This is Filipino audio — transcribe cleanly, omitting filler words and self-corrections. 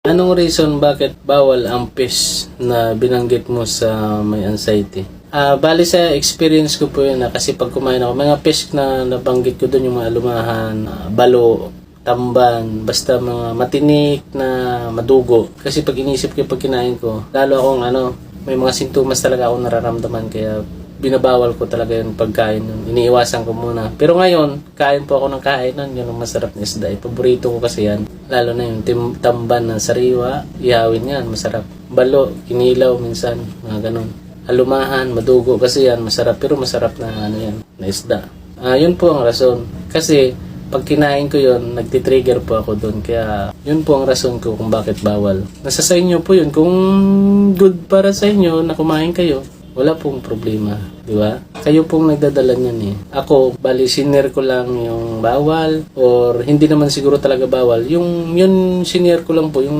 Anong reason bakit bawal ang fish na binanggit mo sa may anxiety? Bali sa experience ko po yun kasi pag kumain ako, mga fish na nabanggit ko doon yung mga alumahan, balo, tamban, basta mga matinik na madugo. Kasi pag inisip ko pag kinain ko, lalo akong may mga sintomas talaga akong nararamdaman kaya binabawal ko talaga yung pagkain nun. Iniiwasan ko muna. Pero ngayon, kain po ako ng kain nun. Yun ang masarap na isda. Paborito ko kasi yan. Lalo na yung tamban ng sariwa. Ihawin yan. Masarap. Balo, kinilaw minsan. Mga ganun. Alumahan, madugo. Kasi yan, masarap. Pero masarap na yan, na isda. Yun po ang rason. Kasi pag kinain ko yun, nagtitrigger po ako doon. Kaya yun po ang rason ko kung bakit bawal. Nasa sa inyo po yun. Kung good para sa inyo na kumain kayo, wala pong problema, di ba? Kayo pong nagdadala niyan eh. Ako, bali senior ko lang yung bawal or hindi naman siguro talaga bawal. Yung senior ko lang po yung